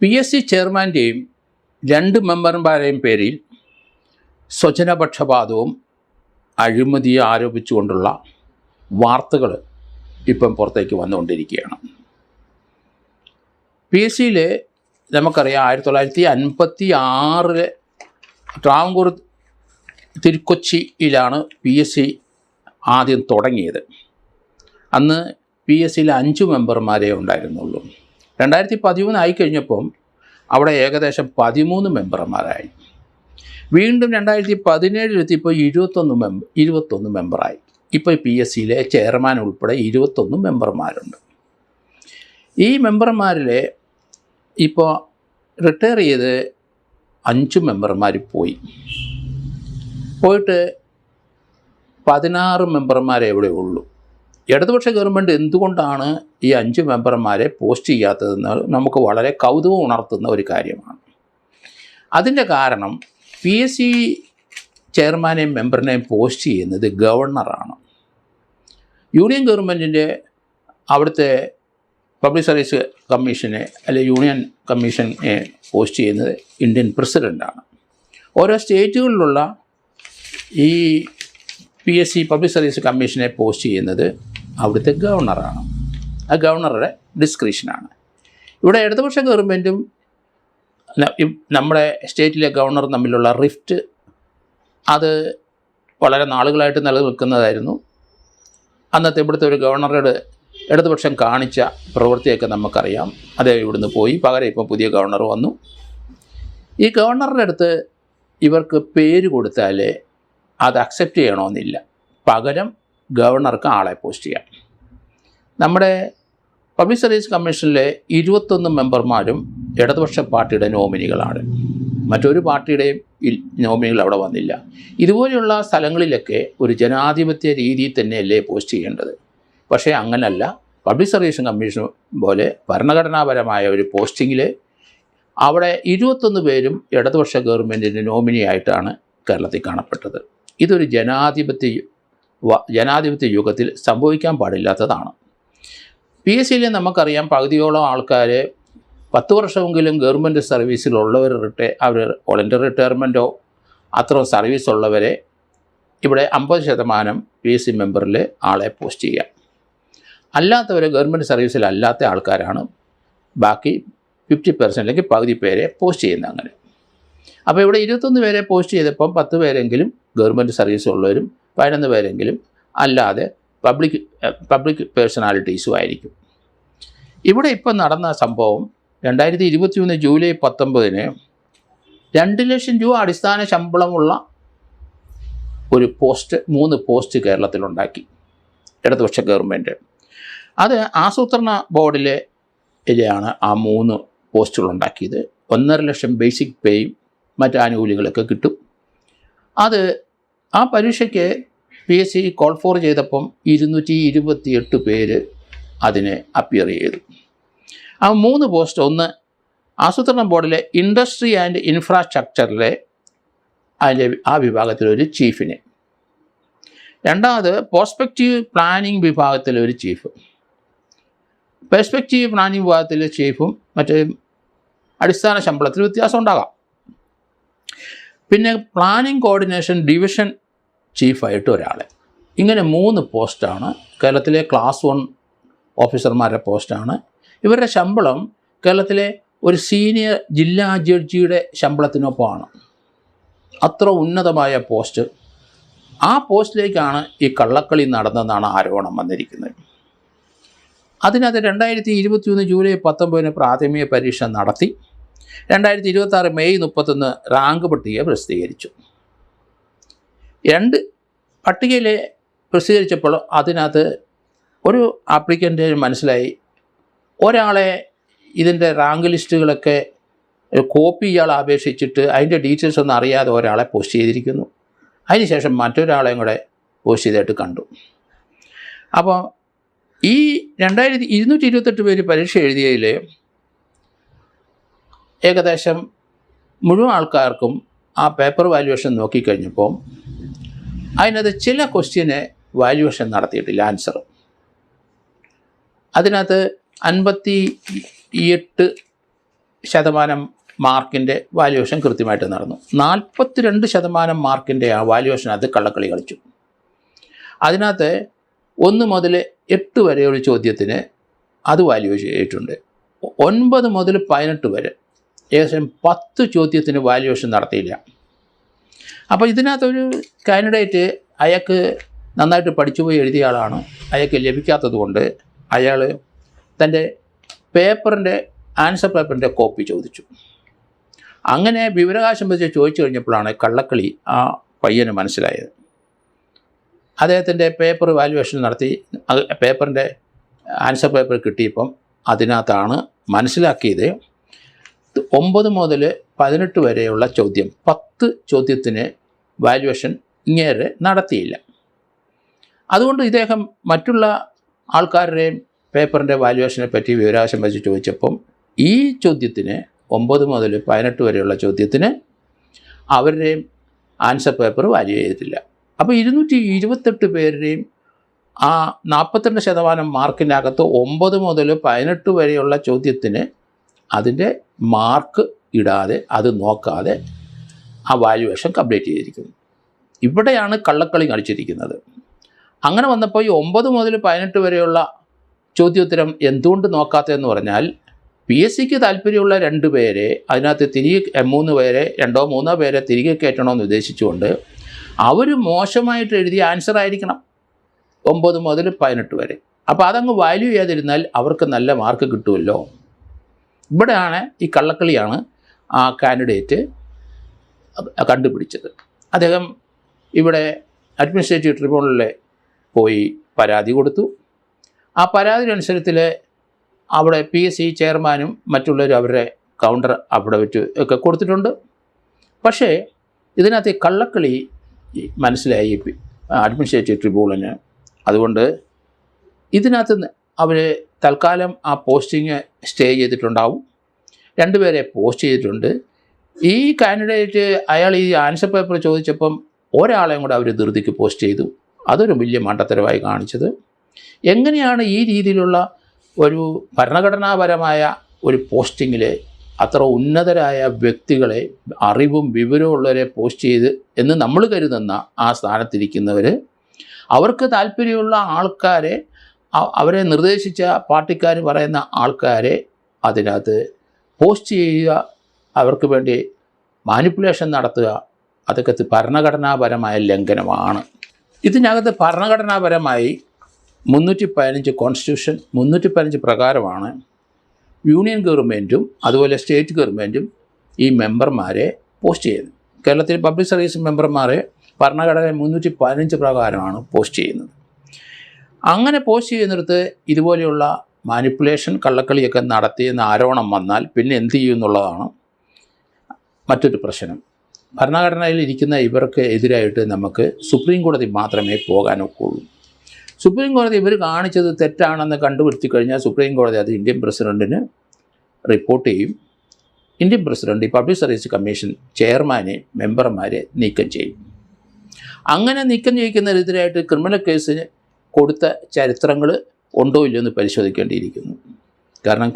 PSC ചെയർമാൻ്റെയും 2 മെമ്പർമാരുടെയും പേരിൽ സ്വജനപക്ഷപാതവും അഴിമതിയെ ആരോപിച്ചുകൊണ്ടുള്ള വാർത്തകൾ ഇപ്പം പുറത്തേക്ക് വന്നുകൊണ്ടിരിക്കുകയാണ്. PSCയിൽ നമുക്കറിയാം 1956 ട്രാവൻകൂർ തിരുക്കൊച്ചിയിലാണ് PSC ആദ്യം തുടങ്ങിയത്. അന്ന് PSCയിൽ 5 മെമ്പർമാരേ ഉണ്ടായിരുന്നുള്ളൂ. 2013 ആയിക്കഴിഞ്ഞപ്പം അവിടെ ഏകദേശം 13 മെമ്പർമാരായി. വീണ്ടും 2017 21 മെമ്പറായി. ഇപ്പോൾ PSCയിലെ ചെയർമാൻ ഉൾപ്പെടെ 21 മെമ്പർമാരുണ്ട്. ഈ മെമ്പർമാരിലെ ഇപ്പോൾ റിട്ടയർ ചെയ്ത് 5 മെമ്പർമാർ പോയിട്ട് 16 മെമ്പർമാരെ ഇവിടെ ഉള്ളൂ. ഇടതുപക്ഷ ഗവൺമെൻറ് എന്തുകൊണ്ടാണ് ഈ 5 മെമ്പർമാരെ പോസ്റ്റ് ചെയ്യാത്തതെന്ന് നമുക്ക് വളരെ കൗതുകം ഉണർത്തുന്ന ഒരു കാര്യമാണ്. അതിൻ്റെ കാരണം PSC ചെയർമാനെയും മെമ്പറിനെയും പോസ്റ്റ് ചെയ്യുന്നത് ഗവർണറാണ്. യൂണിയൻ ഗവൺമെൻറ്റിൻ്റെ അവിടുത്തെ പബ്ലിക് സർവീസ് കമ്മീഷനെ അല്ലെങ്കിൽ യൂണിയൻ കമ്മീഷനെ പോസ്റ്റ് ചെയ്യുന്നത് ഇന്ത്യൻ പ്രസിഡൻ്റാണ്. ഓരോ സ്റ്റേറ്റുകളിലുള്ള ഈ PSC പബ്ലിക് സർവീസ് കമ്മീഷനെ പോസ്റ്റ് ചെയ്യുന്നത് അവിടുത്തെ ഗവർണറാണ്. ആ ഗവർണറുടെ ഡിസ്ക്രിപ്ഷനാണ്. ഇവിടെ ഇടതുപക്ഷ ഗവൺമെൻറ്റും നമ്മുടെ സ്റ്റേറ്റിലെ ഗവർണറും തമ്മിലുള്ള റിഫ്റ്റ് അത് വളരെ നാളുകളായിട്ട് നിലനിൽക്കുന്നതായിരുന്നു. അന്നത്തെ ഇവിടുത്തെ ഒരു ഗവർണറുടെ ഇടതുപക്ഷം കാണിച്ച പ്രവൃത്തിയൊക്കെ നമുക്കറിയാം. അദ്ദേഹം ഇവിടുന്ന് പോയി, പകരം ഇപ്പോൾ പുതിയ ഗവർണർ വന്നു. ഈ ഗവർണറുടെ അടുത്ത് ഇവർക്ക് പേര് കൊടുത്താൽ അത് അക്സെപ്റ്റ് ചെയ്യണമെന്നില്ല. പകരം ഗവർണർക്ക് ആളെ പോസ്റ്റ് ചെയ്യാം. നമ്മുടെ പബ്ലിക് സർവീസ് കമ്മീഷനിലെ 21 മെമ്പർമാരും ഇടതുപക്ഷ പാർട്ടിയുടെ നോമിനികളാണ്. മറ്റൊരു പാർട്ടിയുടെയും നോമിനികൾ അവിടെ വന്നില്ല. ഇതുപോലെയുള്ള സ്ഥലങ്ങളിലൊക്കെ ഒരു ജനാധിപത്യ രീതിയിൽ തന്നെയല്ലേ പോസ്റ്റ് ചെയ്യേണ്ടത്. പക്ഷേ അങ്ങനല്ല. പബ്ലിക് സർവീസ് കമ്മീഷൻ പോലെ ഭരണഘടനാപരമായ ഒരു പോസ്റ്റിങ്ങിൽ അവിടെ 21 പേരും ഇടതുപക്ഷ ഗവൺമെൻറ്റിൻ്റെ നോമിനിയായിട്ടാണ് കേരളത്തിൽ കാണപ്പെട്ടത്. ഇതൊരു ജനാധിപത്യ യുഗത്തിൽ സംഭവിക്കാൻ പാടില്ലാത്തതാണ്. PSCയിൽ നമുക്കറിയാം പകുതിയോളം ആൾക്കാർ 10 വർഷമെങ്കിലും ഗവൺമെൻറ് സർവീസിലുള്ളവർ അവർ വോളണ്ടറി റിട്ടയർമെൻറ്റോ അത്ര സർവീസ് ഉള്ളവരെ ഇവിടെ 50% PSC മെമ്പറിൽ ആളെ പോസ്റ്റ് ചെയ്യാം. അല്ലാത്തവർ ഗവൺമെൻറ് സർവീസിലല്ലാത്ത ആൾക്കാരാണ് ബാക്കി 50% അല്ലെങ്കിൽ പകുതി പേരെ പോസ്റ്റ് ചെയ്യുന്നത്. അങ്ങനെ അപ്പോൾ ഇവിടെ 21 പേരെ പോസ്റ്റ് ചെയ്തപ്പം 10 പേരെങ്കിലും ഗവൺമെൻറ് സർവീസ് ഉള്ളവരും 11 പേരെങ്കിലും അല്ലാതെ പബ്ലിക് പേഴ്സണാലിറ്റീസും ആയിരിക്കും. ഇവിടെ ഇപ്പം നടന്ന സംഭവം 2021 ജൂലൈ 19 2 ലക്ഷം രൂപ അടിസ്ഥാന ശമ്പളമുള്ള ഒരു 3 പോസ്റ്റ് കേരളത്തിലുണ്ടാക്കി ഇടതുപക്ഷ ഗവൺമെൻറ്. അത് ആസൂത്രണ ബോർഡിലെയാണ് ആ 3 പോസ്റ്റുകളുണ്ടാക്കിയത്. 1.5 ലക്ഷം ബേസിക് പേയും മറ്റ് ആനുകൂല്യങ്ങളൊക്കെ കിട്ടും. അത് ആ പരീക്ഷയ്ക്ക് PSC കോൾ ഫോർ ചെയ്തപ്പം 228 പേര് അതിനെ അപ്പിയർ ചെയ്തു. ആ 3 പോസ്റ്റ്, ഒന്ന് ആസൂത്രണ ബോർഡിലെ ഇൻഡസ്ട്രി ആൻഡ് ഇൻഫ്രാസ്ട്രക്ചറിലെ ആ വിഭാഗത്തിലൊരു ചീഫിനെ, രണ്ടാമത് പെർസ്പെക്റ്റീവ് പ്ലാനിംഗ് വിഭാഗത്തിലെ ഒരു ചീഫ്. പെർസ്പെക്റ്റീവ് പ്ലാനിംഗ് വിഭാഗത്തിലെ ചീഫും മറ്റേ അടിസ്ഥാന ശമ്പളത്തിൽ വ്യത്യാസം ഉണ്ടാകാം. പിന്നെ പ്ലാനിംഗ് കോർഡിനേഷൻ ഡിവിഷൻ ചീഫായിട്ട് ഒരാളെ. ഇങ്ങനെ 3 പോസ്റ്റാണ് കേരളത്തിലെ ക്ലാസ് 1 ഓഫീസർമാരുടെ പോസ്റ്റാണ്. ഇവരുടെ ശമ്പളം കേരളത്തിലെ ഒരു സീനിയർ ജില്ലാ ജഡ്ജിയുടെ ശമ്പളത്തിനൊപ്പമാണ്. അത്ര ഉന്നതമായ പോസ്റ്റ്. ആ പോസ്റ്റിലേക്കാണ് ഈ കള്ളക്കളി നടന്നതെന്നാണ് ആരോപണം വന്നിരിക്കുന്നത്. അതിനകത്ത് 2021 ജൂലൈ 19 പ്രാഥമിക പരീക്ഷ നടത്തി. 2026 മെയ് 31 റാങ്ക് പട്ടിക പ്രസിദ്ധീകരിച്ചു. 2 പട്ടികയിൽ പ്രസിദ്ധീകരിച്ചപ്പോൾ അതിനകത്ത് ഒരു ആപ്ലിക്കൻ്റ് മനസ്സിലായി, ഒരാളെ ഇതിൻ്റെ റാങ്ക് ലിസ്റ്റുകളൊക്കെ കോപ്പി ഇയാൾ അപേക്ഷിച്ചിട്ട് അതിൻ്റെ ഡീറ്റെയിൽസ് ഒന്നും അറിയാതെ ഒരാളെ പോസ്റ്റ് ചെയ്തിരിക്കുന്നു. അതിനുശേഷം മറ്റൊരാളെയും കൂടെ പോസ്റ്റ് ചെയ്തിട്ട് കണ്ടു. അപ്പോൾ ഈ 228 പേര് പരീക്ഷ എഴുതിയതിൽ ഏകദേശം മുഴുവൻ ആൾക്കാർക്കും ആ പേപ്പർ വാല്യുവേഷൻ നോക്കിക്കഴിഞ്ഞപ്പോൾ അതിനകത്ത് ചില ക്വസ്റ്റ്യന് വാല്യുവേഷൻ നടത്തിയിട്ടില്ല, ആൻസർ. അതിനകത്ത് 58 ശതമാനം മാർക്കിൻ്റെ വാല്യുവേഷൻ കൃത്യമായിട്ട് നടന്നു. 42% മാർക്കിൻ്റെ ആ വാല്യുവേഷനകത്ത് കള്ളക്കളി കളിച്ചു. അതിനകത്ത് 1 മുതൽ 8 വരെയുള്ള ചോദ്യത്തിന് അത് വാല്യുവേഷൻ ചെയ്തിട്ടുണ്ട്. 9 മുതൽ 18 വരെ ഏകദേശം 10 ചോദ്യത്തിന് വാല്യുവേഷൻ നടത്തിയില്ല. അപ്പോൾ ഇതിനകത്തൊരു കാൻഡിഡേറ്റ് അയാൾക്ക് നന്നായിട്ട് പഠിച്ചു പോയി എഴുതിയ ആളാണ്, അയാൾക്ക് ലഭിക്കാത്തത് കൊണ്ട് അയാൾ തൻ്റെ ആൻസർ പേപ്പറിൻ്റെ കോപ്പി ചോദിച്ചു. അങ്ങനെ വിവരാവകാശം വെച്ച് ചോദിച്ചു കഴിഞ്ഞപ്പോഴാണ് കള്ളക്കളി ആ പയ്യന് മനസ്സിലായത്. അദ്ദേഹത്തിൻ്റെ പേപ്പർ വാല്യുവേഷൻ നടത്തി പേപ്പറിൻ്റെ ആൻസർ പേപ്പർ കിട്ടിയപ്പം അതിനകത്താണ് മനസ്സിലാക്കിയത് 9 മുതൽ 18 വരെയുള്ള ചോദ്യം 10 ചോദ്യത്തിന് വാല്യുവേഷൻ ഇങ്ങേരെ നടത്തിയില്ല. അതുകൊണ്ട് ഇദ്ദേഹം മറ്റുള്ള ആൾക്കാരുടെയും പേപ്പറിൻ്റെ വാല്യുവേഷനെ പറ്റി വിവരാവകാശം വെച്ച് ചോദിച്ചപ്പം ഈ ചോദ്യത്തിന് 9 മുതൽ 18 വരെയുള്ള ചോദ്യത്തിന് അവരുടെയും ആൻസർ പേപ്പർ വാല്യൂ ചെയ്തിട്ടില്ല. അപ്പോൾ 228 പേരുടെയും ആ 42% മാർക്കിനകത്ത് 9 മുതൽ 18 വരെയുള്ള ചോദ്യത്തിന് അതിൻ്റെ മാർക്ക് ഇടാതെ അത് നോക്കാതെ ആ വാല്യുവേഷൻ കംപ്ലീറ്റ് ചെയ്തിരിക്കുന്നു. ഇവിടെയാണ് കള്ളക്കളി കളിച്ചിരിക്കുന്നത്. അങ്ങനെ വന്നപ്പോൾ ഈ 9 മുതൽ 18 വരെയുള്ള ചോദ്യോത്തരം എന്തുകൊണ്ട് നോക്കാത്തതെന്ന് പറഞ്ഞാൽ PSCക്ക് താല്പര്യമുള്ള 2 പേരെ അതിനകത്ത് തിരികെ 3 പേരെ 2-3 പേരെ തിരികെ കയറ്റണമെന്ന് ഉദ്ദേശിച്ചുകൊണ്ട് അവർ മോശമായിട്ട് എഴുതിയ ആൻസർ ആയിരിക്കണം 9 മുതൽ 18 വരെ. അപ്പോൾ അതങ്ങ് വാല്യൂ ചെയ്യാതിരുന്നാൽ അവർക്ക് നല്ല മാർക്ക് കിട്ടുമല്ലോ. ഇവിടെയാണ് ഈ കള്ളക്കളിയാണ് ആ കാൻഡിഡേറ്റ് കണ്ടുപിടിച്ചത്. അദ്ദേഹം ഇവിടെ അഡ്മിനിസ്ട്രേറ്റീവ് ട്രിബ്യൂണലിൽ പോയി പരാതി കൊടുത്തു. ആ പരാതി അനുസരിച്ച് അവിടെ PSC ചെയർമാനും മറ്റുള്ളവരും അവരുടെ കൗണ്ടർ അവിടെ വെച്ച് ഒക്കെ കൊടുത്തിട്ടുണ്ട്. പക്ഷേ ഇതിനകത്ത് കള്ളക്കളി മനസ്സിലായി അഡ്മിനിസ്ട്രേറ്റീവ് ട്രിബ്യൂണലിന്. അതുകൊണ്ട് ഇതിനകത്ത് അവർ തൽക്കാലം ആ പോസ്റ്റിങ് സ്റ്റേ ചെയ്തിട്ടുണ്ടാവും. 2 പേരെ പോസ്റ്റ് ചെയ്തിട്ടുണ്ട്. ഈ കാൻഡിഡേറ്റ് അയാൾ ഈ ആൻസർ പേപ്പർ ചോദിച്ചപ്പം ഒരാളെയും കൂടെ അവർ ധൃതിക്ക് പോസ്റ്റ് ചെയ്തു. അതൊരു വലിയ മണ്ടത്തരമായി കാണിച്ചത്. എങ്ങനെയാണ് ഈ രീതിയിലുള്ള ഒരു ഭരണഘടനാപരമായ ഒരു പോസ്റ്റിങ്ങിൽ അത്ര ഉന്നതരായ വ്യക്തികളെ അറിവും വിവരവും ഉള്ളവരെ പോസ്റ്റ് ചെയ്ത് എന്ന് നമ്മൾ കരുതുന്ന ആ സ്ഥാനത്തിരിക്കുന്നവർ അവർക്ക് താല്പര്യമുള്ള ആൾക്കാരെ അവരെ നിർദ്ദേശിച്ച പാർട്ടിക്കാർ പറയുന്ന ആൾക്കാരെ അതിനകത്ത് പോസ്റ്റ് ചെയ്യുക, അവർക്ക് വേണ്ടി മാനിപ്പുലേഷൻ നടത്തുക, അതൊക്കെ ഭരണഘടനാപരമായ ലംഘനമാണ്. ഇതിനകത്ത് ഭരണഘടനാപരമായി 315 കോൺസ്റ്റിറ്റ്യൂഷൻ 315 പ്രകാരമാണ് യൂണിയൻ ഗവൺമെൻറ്റും അതുപോലെ സ്റ്റേറ്റ് ഗവൺമെൻറ്റും ഈ മെമ്പർമാരെ പോസ്റ്റ് ചെയ്യുന്നത്. കേരളത്തിൽ പബ്ലിക് സർവീസ് മെമ്പർമാരെ ഭരണഘടന 315 പ്രകാരമാണ് പോസ്റ്റ് ചെയ്യുന്നത്. അങ്ങനെ പോസ്റ്റ് ചെയ്യുന്നിടത്ത് ഇതുപോലെയുള്ള മാനിപ്പുലേഷൻ കള്ളക്കളിയൊക്കെ നടത്തിയെന്ന് ആരോപണം വന്നാൽ പിന്നെ എന്ത് ചെയ്യും എന്നുള്ളതാണ് മറ്റൊരു പ്രശ്നം. ഭരണഘടനയിൽ ഇരിക്കുന്ന ഇവർക്ക് എതിരായിട്ട് നമുക്ക് സുപ്രീം കോടതി മാത്രമേ പോകാനൊക്കുള്ളൂ. സുപ്രീം കോടതി ഇവർ കാണിച്ചത് തെറ്റാണെന്ന് കണ്ടുപിടിച്ച് കഴിഞ്ഞാൽ സുപ്രീം കോടതി അത് ഇന്ത്യൻ പ്രസിഡൻറ്റിന് റിപ്പോർട്ട് ചെയ്യും. ഇന്ത്യൻ പ്രസിഡൻറ്റ് ഈ പബ്ലിക് സർവീസ് കമ്മീഷൻ ചെയർമാനെ മെമ്പർമാരെ നീക്കം ചെയ്യും. അങ്ങനെ നീക്കം ചെയ്യിക്കുന്നതിനെതിരായിട്ട് ക്രിമിനൽ കേസിന് കൊടുത്ത ചരിത്രങ്ങൾ ഉണ്ടോ ഇല്ലയോ എന്ന് പരിശോധിക്കേണ്ടിയിരിക്കുന്നു. കാരണം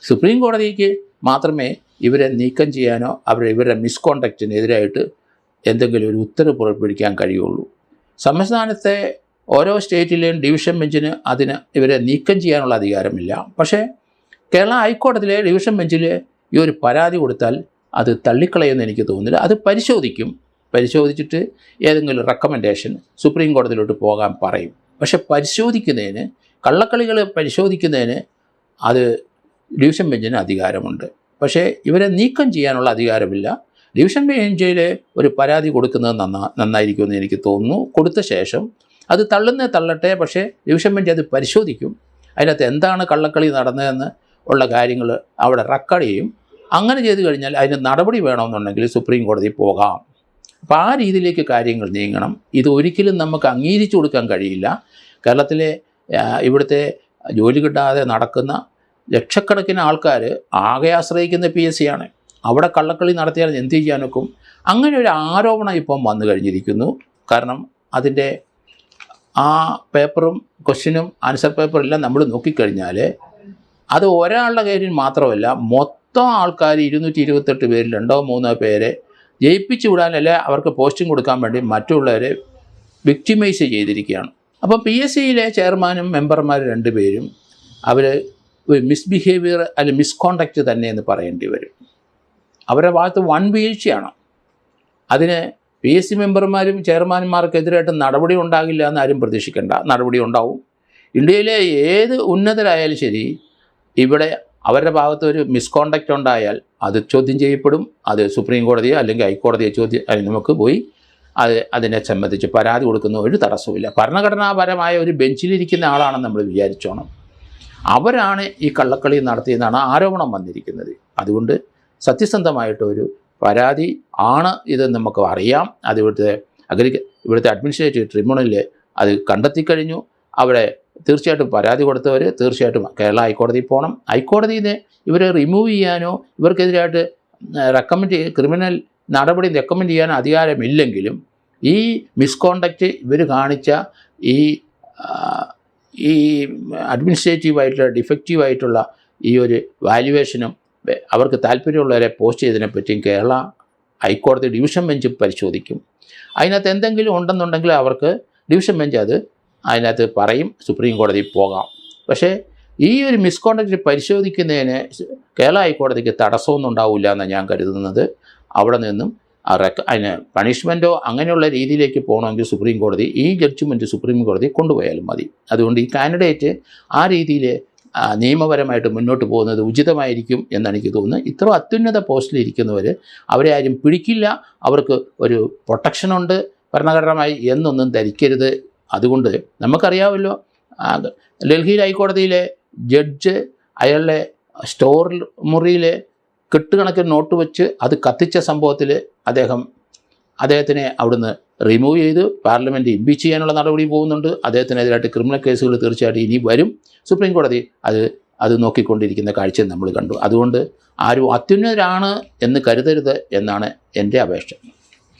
സുപ്രീം കോടതിക്ക് മാത്രമേ ഇവരെ നീക്കം ചെയ്യാനോ ഇവരുടെ മിസ്കോണ്ടക്റ്റിനെതിരായിട്ട് എന്തെങ്കിലും ഒരു ഉത്തരവ് പുറപ്പെടുവിക്കാൻ കഴിയുള്ളൂ. സംസ്ഥാനത്തെ ഓരോ സ്റ്റേറ്റിലെയും ഡിവിഷൻ ബെഞ്ചിന് ഇവരെ നീക്കം ചെയ്യാനുള്ള അധികാരമില്ല. പക്ഷേ കേരള ഹൈക്കോടതിയിലെ ഡിവിഷൻ ബെഞ്ചിൽ ഈ ഒരു പരാതി കൊടുത്താൽ അത് തള്ളിക്കളയുമെന്ന് എനിക്ക് തോന്നുന്നില്ല. അത് പരിശോധിച്ചിട്ട് ഏതെങ്കിലും റെക്കമെൻഡേഷൻ സുപ്രീം കോടതിയിലോട്ട് പോകാൻ പറയും. പക്ഷെ കള്ളക്കളികൾ പരിശോധിക്കുന്നതിന് അത് ഡിവിഷൻ ബെഞ്ചിന് അധികാരമുണ്ട്. പക്ഷേ ഇവരെ നീക്കം ചെയ്യാനുള്ള അധികാരമില്ല. ഡിവിഷൻ ബെഞ്ചിൽ ഒരു പരാതി കൊടുക്കുന്നത് നന്നായിരിക്കുമെന്ന് എനിക്ക് തോന്നുന്നു. കൊടുത്ത ശേഷം അത് തള്ളട്ടെ, പക്ഷേ ഡിവിഷൻ ബെഞ്ച് അത് പരിശോധിക്കും. അതിനകത്ത് എന്താണ് കള്ളക്കളി നടന്നതെന്ന് ഉള്ള കാര്യങ്ങൾ അവിടെ റെക്കോർഡ് ചെയ്യും. അങ്ങനെ ചെയ്തു കഴിഞ്ഞാൽ അതിന് നടപടി വേണമെന്നുണ്ടെങ്കിൽ സുപ്രീം കോടതി പോകാം. അപ്പോൾ ആ രീതിയിലേക്ക് കാര്യങ്ങൾ നീങ്ങണം. ഇത് ഒരിക്കലും നമുക്ക് അംഗീകരിച്ചു കൊടുക്കാൻ കഴിയില്ല. കേരളത്തിലെ ഇവിടുത്തെ ജോലി കിട്ടാതെ നടക്കുന്ന ലക്ഷക്കണക്കിന് ആൾക്കാർ ആകെ ആശ്രയിക്കുന്ന PSC ആണ്. അവിടെ കള്ളക്കളി നടത്തിയാൽ എന്ത് ചെയ്യാനൊക്കും? അങ്ങനെ ഒരു ആരോപണം ഇപ്പം വന്നു കഴിഞ്ഞിരിക്കുന്നു. കാരണം അതിൻ്റെ ആ പേപ്പറും ക്വസ്റ്റ്യനും ആൻസർ പേപ്പറെല്ലാം നമ്മൾ നോക്കിക്കഴിഞ്ഞാൽ അത് ഒരാളുടെ കാര്യം മാത്രമല്ല, മൊത്തം ആൾക്കാർ 228 പേരിൽ 2-3 പേരെ ജയിപ്പിച്ചു വിടാനല്ല അവർക്ക് പോസ്റ്റിംഗ് കൊടുക്കാൻ വേണ്ടി മറ്റുള്ളവരെ വിക്ടിമൈസ് ചെയ്തിരിക്കുകയാണ്. അപ്പോൾ PSCയിലെ ചെയർമാനും മെമ്പർമാർ 2 പേരും അവർ മിസ്ബിഹേവിയർ അല്ലെങ്കിൽ മിസ്കോണ്ടക്റ്റ് തന്നെ എന്ന് പറയേണ്ടി വരും. അവരുടെ ഭാഗത്ത് വൻ വീഴ്ചയാണ്. അതിന് PSC മെമ്പർമാരും ചെയർമാന്മാർക്കെതിരായിട്ട് നടപടി ഉണ്ടാകില്ല എന്ന് ആരും പ്രതീക്ഷിക്കേണ്ട. നടപടി ഉണ്ടാവും. ഇന്ത്യയിലെ ഏത് ഉന്നതരായാലും ശരി, ഇവിടെ അവരുടെ ഭാഗത്ത് ഒരു മിസ്കോണ്ടക്റ്റ് ഉണ്ടായാൽ അത് ചോദ്യം ചെയ്യപ്പെടും. അത് സുപ്രീം കോടതിയോ അല്ലെങ്കിൽ ഹൈക്കോടതിയോ നമുക്ക് പോയി അതിനെ സംബന്ധിച്ച് പരാതി കൊടുക്കുന്ന ഒരു തടസ്സവുമില്ല. ഭരണഘടനാപരമായ ഒരു ബെഞ്ചിലിരിക്കുന്ന ആളാണെന്ന് നമ്മൾ വിചാരിച്ചോണം. അവരാണ് ഈ കള്ളക്കളി നടത്തിയെന്നാണ് ആരോപണം വന്നിരിക്കുന്നത്. അതുകൊണ്ട് സത്യസന്ധമായിട്ടൊരു പരാതി ആണ് ഇതെന്ന് നമുക്ക് അറിയാം. അത് ഇവിടുത്തെ അഡ്മിനിസ്ട്രേറ്റീവ് ട്രിബ്യൂണലിൽ അത് കണ്ടെത്തിക്കഴിഞ്ഞു. അവിടെ തീർച്ചയായിട്ടും പരാതി കൊടുത്തവർ തീർച്ചയായിട്ടും കേരള ഹൈക്കോടതിയിൽ പോകണം. ഹൈക്കോടതിയിൽ നിന്ന് ഇവരെ റിമൂവ് ചെയ്യാനോ ഇവർക്കെതിരായിട്ട് ക്രിമിനൽ നടപടി റെക്കമെൻഡ് ചെയ്യാനോ അധികാരമില്ലെങ്കിലും ഈ മിസ്കോണ്ടക്റ്റ് ഇവർ കാണിച്ച ഈ അഡ്മിനിസ്ട്രേറ്റീവായിട്ടുള്ള ഡിഫക്റ്റീവായിട്ടുള്ള ഈ ഒരു വാല്യുവേഷനും അവർക്ക് താല്പര്യമുള്ളവരെ പോസ്റ്റ് ചെയ്തതിനെപ്പറ്റിയും കേരള ഹൈക്കോടതി ഡിവിഷൻ ബെഞ്ച് പരിശോധിക്കും. അതിനകത്ത് എന്തെങ്കിലും ഉണ്ടെന്നുണ്ടെങ്കിൽ അവർക്ക് ഡിവിഷൻ ബെഞ്ച് അതിനകത്ത് പറയും, സുപ്രീം കോടതിയിൽ പോകാം. പക്ഷേ ഈ ഒരു മിസ്കോണ്ടക്റ്റ് പരിശോധിക്കുന്നതിന് കേരള ഹൈക്കോടതിക്ക് തടസ്സമൊന്നും ഉണ്ടാവില്ല എന്നാണ് ഞാൻ കരുതുന്നത്. അവിടെ നിന്നും അതിന് പണിഷ്മെൻറ്റോ അങ്ങനെയുള്ള രീതിയിലേക്ക് പോകണമെങ്കിൽ സുപ്രീം കോടതി ഈ ജഡ്ജ്മെൻറ്റ് സുപ്രീം കോടതി കൊണ്ടുപോയാലും മതി. അതുകൊണ്ട് ഈ കാൻഡിഡേറ്റ് ആ രീതിയിൽ നിയമപരമായിട്ട് മുന്നോട്ട് പോകുന്നത് ഉചിതമായിരിക്കും എന്നാണ് എനിക്ക് തോന്നുന്നത്. ഇത്ര അത്യുന്നത പോസ്റ്റിലിരിക്കുന്നവർ അവരെ ആരും പിടിക്കില്ല, അവർക്ക് ഒരു പ്രൊട്ടക്ഷനുണ്ട് ഭരണഘടനമായി എന്നൊന്നും ധരിക്കരുത്. അതുകൊണ്ട് നമുക്കറിയാമല്ലോ, ഡൽഹി ഹൈക്കോടതിയിലെ ജഡ്ജ് അയാളുടെ സ്റ്റോർ മുറിയിൽ കെട്ടുകണക്കിന് നോട്ട് വെച്ച് അത് കത്തിച്ച സംഭവത്തിൽ അദ്ദേഹത്തിനെ അവിടുന്ന് റിമൂവ് ചെയ്ത് പാർലമെൻറ്റ് ഇംപീച്ച് ചെയ്യാനുള്ള നടപടി പോകുന്നുണ്ട്. അദ്ദേഹത്തിനെതിരായിട്ട് ക്രിമിനൽ കേസുകൾ തീർച്ചയായിട്ടും ഇനി വരും. സുപ്രീം കോടതി അത് നോക്കിക്കൊണ്ടിരിക്കുന്ന കാഴ്ച നമ്മൾ കണ്ടു. അതുകൊണ്ട് ആരും അത്യുന്നതരാണ് എന്ന് കരുതരുത് എന്നാണ് എൻ്റെ അപേക്ഷ.